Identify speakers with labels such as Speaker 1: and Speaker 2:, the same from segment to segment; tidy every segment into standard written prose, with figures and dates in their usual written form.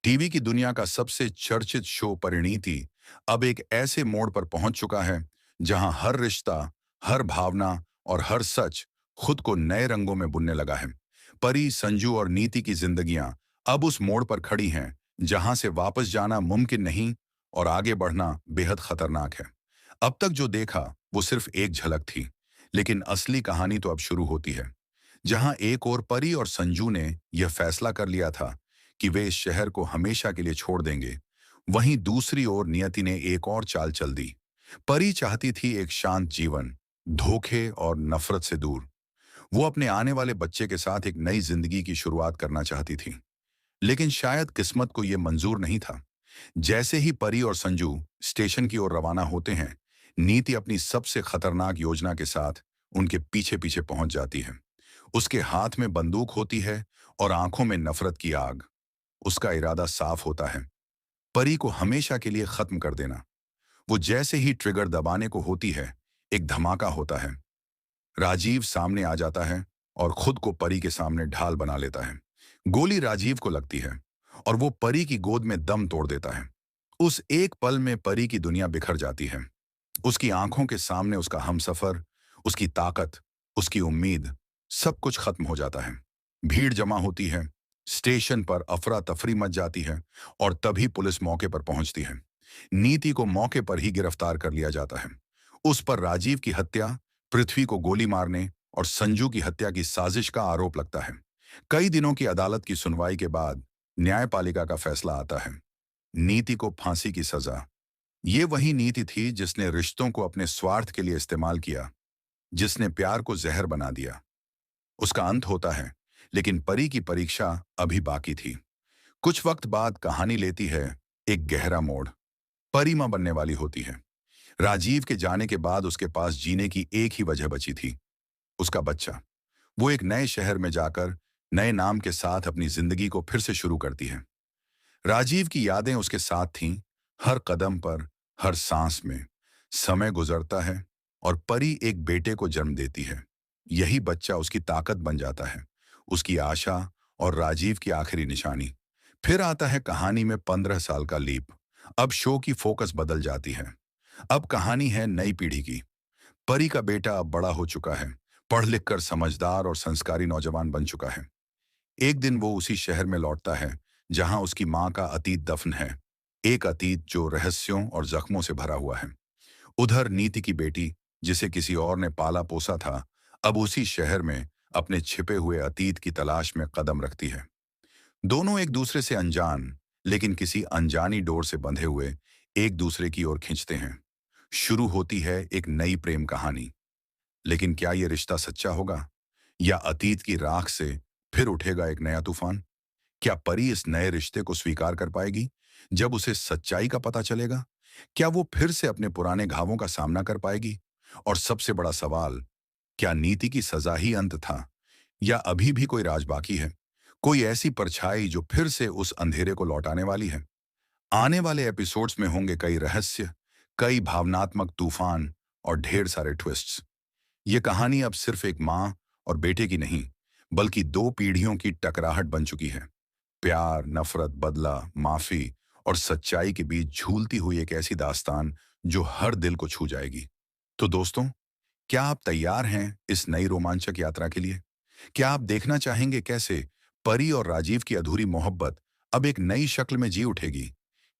Speaker 1: TV की दुनिया का सबसे चर्चित शो परिणीति अब एक ऐसे मोड़ पर पहुंच चुका है जहां हर रिश्ता, हर भावना और हर सच खुद को नए रंगों में बुनने लगा है। परी, संजू और नीति की जिंदगियां अब उस मोड़ पर खड़ी हैं जहां से वापस जाना मुमकिन नहीं और आगे बढ़ना बेहद खतरनाक है। अब तक जो देखा वो सिर्फ एक झलक थी, लेकिन असली कहानी तो अब शुरू होती है। जहां एक और परी और संजू ने यह फैसला कर लिया था कि वे इस शहर को हमेशा के लिए छोड़ देंगे, वहीं दूसरी ओर नियति ने एक और चाल चल दी। परी चाहती थी एक शांत जीवन, धोखे और नफरत से दूर। वो अपने आने वाले बच्चे के साथ एक नई जिंदगी की शुरुआत करना चाहती थी, लेकिन शायद किस्मत को यह मंजूर नहीं था। जैसे ही परी और संजू स्टेशन की ओर रवाना होते हैं, नीति अपनी सबसे खतरनाक योजना के साथ उनके पीछे पीछे पहुंच जाती है। उसके हाथ में बंदूक होती है और आंखों में नफरत की आग। उसका इरादा साफ होता है, परी को हमेशा के लिए खत्म कर देना। वो जैसे ही ट्रिगर दबाने को होती है, एक धमाका होता है। राजीव सामने आ जाता है और खुद को परी के सामने ढाल बना लेता है। गोली राजीव को लगती है और वो परी की गोद में दम तोड़ देता है। उस एक पल में परी की दुनिया बिखर जाती है। उसकी आंखों के सामने उसका हमसफर, उसकी ताकत, उसकी उम्मीद, सब कुछ खत्म हो जाता है। भीड़ जमा होती है, स्टेशन पर अफरा तफरी मच जाती है और तभी पुलिस मौके पर पहुंचती है। नीति को मौके पर ही गिरफ्तार कर लिया जाता है। उस पर राजीव की हत्या, पृथ्वी को गोली मारने और संजू की हत्या की साजिश का आरोप लगता है। कई दिनों की अदालत की सुनवाई के बाद न्यायपालिका का फैसला आता है। नीति को फांसी की सजा। ये वही नीति थी जिसने रिश्तों को अपने स्वार्थ के लिए इस्तेमाल किया, जिसने प्यार को जहर बना दिया। उसका अंत होता है, लेकिन परी की परीक्षा अभी बाकी थी। कुछ वक्त बाद कहानी लेती है एक गहरा मोड़। परी मां बनने वाली होती है। राजीव के जाने के बाद उसके पास जीने की एक ही वजह बची थी, उसका बच्चा। वो एक नए शहर में जाकर नए नाम के साथ अपनी जिंदगी को फिर से शुरू करती है। राजीव की यादें उसके साथ थीं, हर कदम पर, हर सांस में। समय गुजरता है और परी एक बेटे को जन्म देती है। यही बच्चा उसकी ताकत बन जाता है, उसकी आशा और राजीव की आखिरी निशानी। फिर आता है कहानी में 15 साल का लीप। अब शो की फोकस बदल जाती है। अब कहानी है नई पीढ़ी की। परी का बेटा अब बड़ा हो चुका है, पढ़ लिख कर समझदार और संस्कारी नौजवान बन चुका है। एक दिन वो उसी शहर में लौटता है जहां उसकी मां का अतीत दफन है, एक अतीत जो रहस्यों और जख्मों से भरा हुआ है। उधर नीति की बेटी, जिसे किसी और ने पाला पोसा था, अब उसी शहर में अपने छिपे हुए अतीत की तलाश में कदम रखती है। दोनों एक दूसरे से अनजान, लेकिन किसी अनजानी डोर से बंधे हुए एक दूसरे की ओर खींचते हैं। शुरू होती है एक नई प्रेम कहानी। लेकिन क्या यह रिश्ता सच्चा होगा, या अतीत की राख से फिर उठेगा एक नया तूफान? क्या परी इस नए रिश्ते को स्वीकार कर पाएगी जब उसे सच्चाई का पता चलेगा? क्या वो फिर से अपने पुराने घावों का सामना कर पाएगी? और सबसे बड़ा सवाल, क्या नीति की सजा ही अंत था, या अभी भी कोई राज बाकी है, कोई ऐसी परछाई जो फिर से उस अंधेरे को लौटाने वाली है? आने वाले एपिसोड्स में होंगे कई रहस्य, कई भावनात्मक तूफान और ढेर सारे ट्विस्ट्स। ये कहानी अब सिर्फ एक माँ और बेटे की नहीं, बल्कि दो पीढ़ियों की टकराहट बन चुकी है। प्यार, नफरत, बदला, माफी और सच्चाई के बीच झूलती हुई एक ऐसी दास्तान जो हर दिल को छू जाएगी। तो दोस्तों, क्या आप तैयार हैं इस नई रोमांचक यात्रा के लिए? क्या आप देखना चाहेंगे कैसे परी और राजीव की अधूरी मोहब्बत अब एक नई शक्ल में जी उठेगी?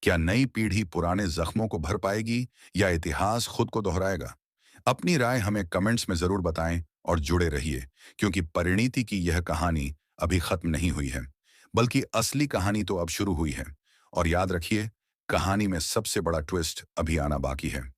Speaker 1: क्या नई पीढ़ी पुराने जख्मों को भर पाएगी, या इतिहास खुद को दोहराएगा? अपनी राय हमें कमेंट्स में जरूर बताएं और जुड़े रहिए, क्योंकि परिणीति की यह कहानी अभी खत्म नहीं हुई है, बल्कि असली कहानी तो अब शुरू हुई है। और याद रखिए, कहानी में सबसे बड़ा ट्विस्ट अभी आना बाकी है।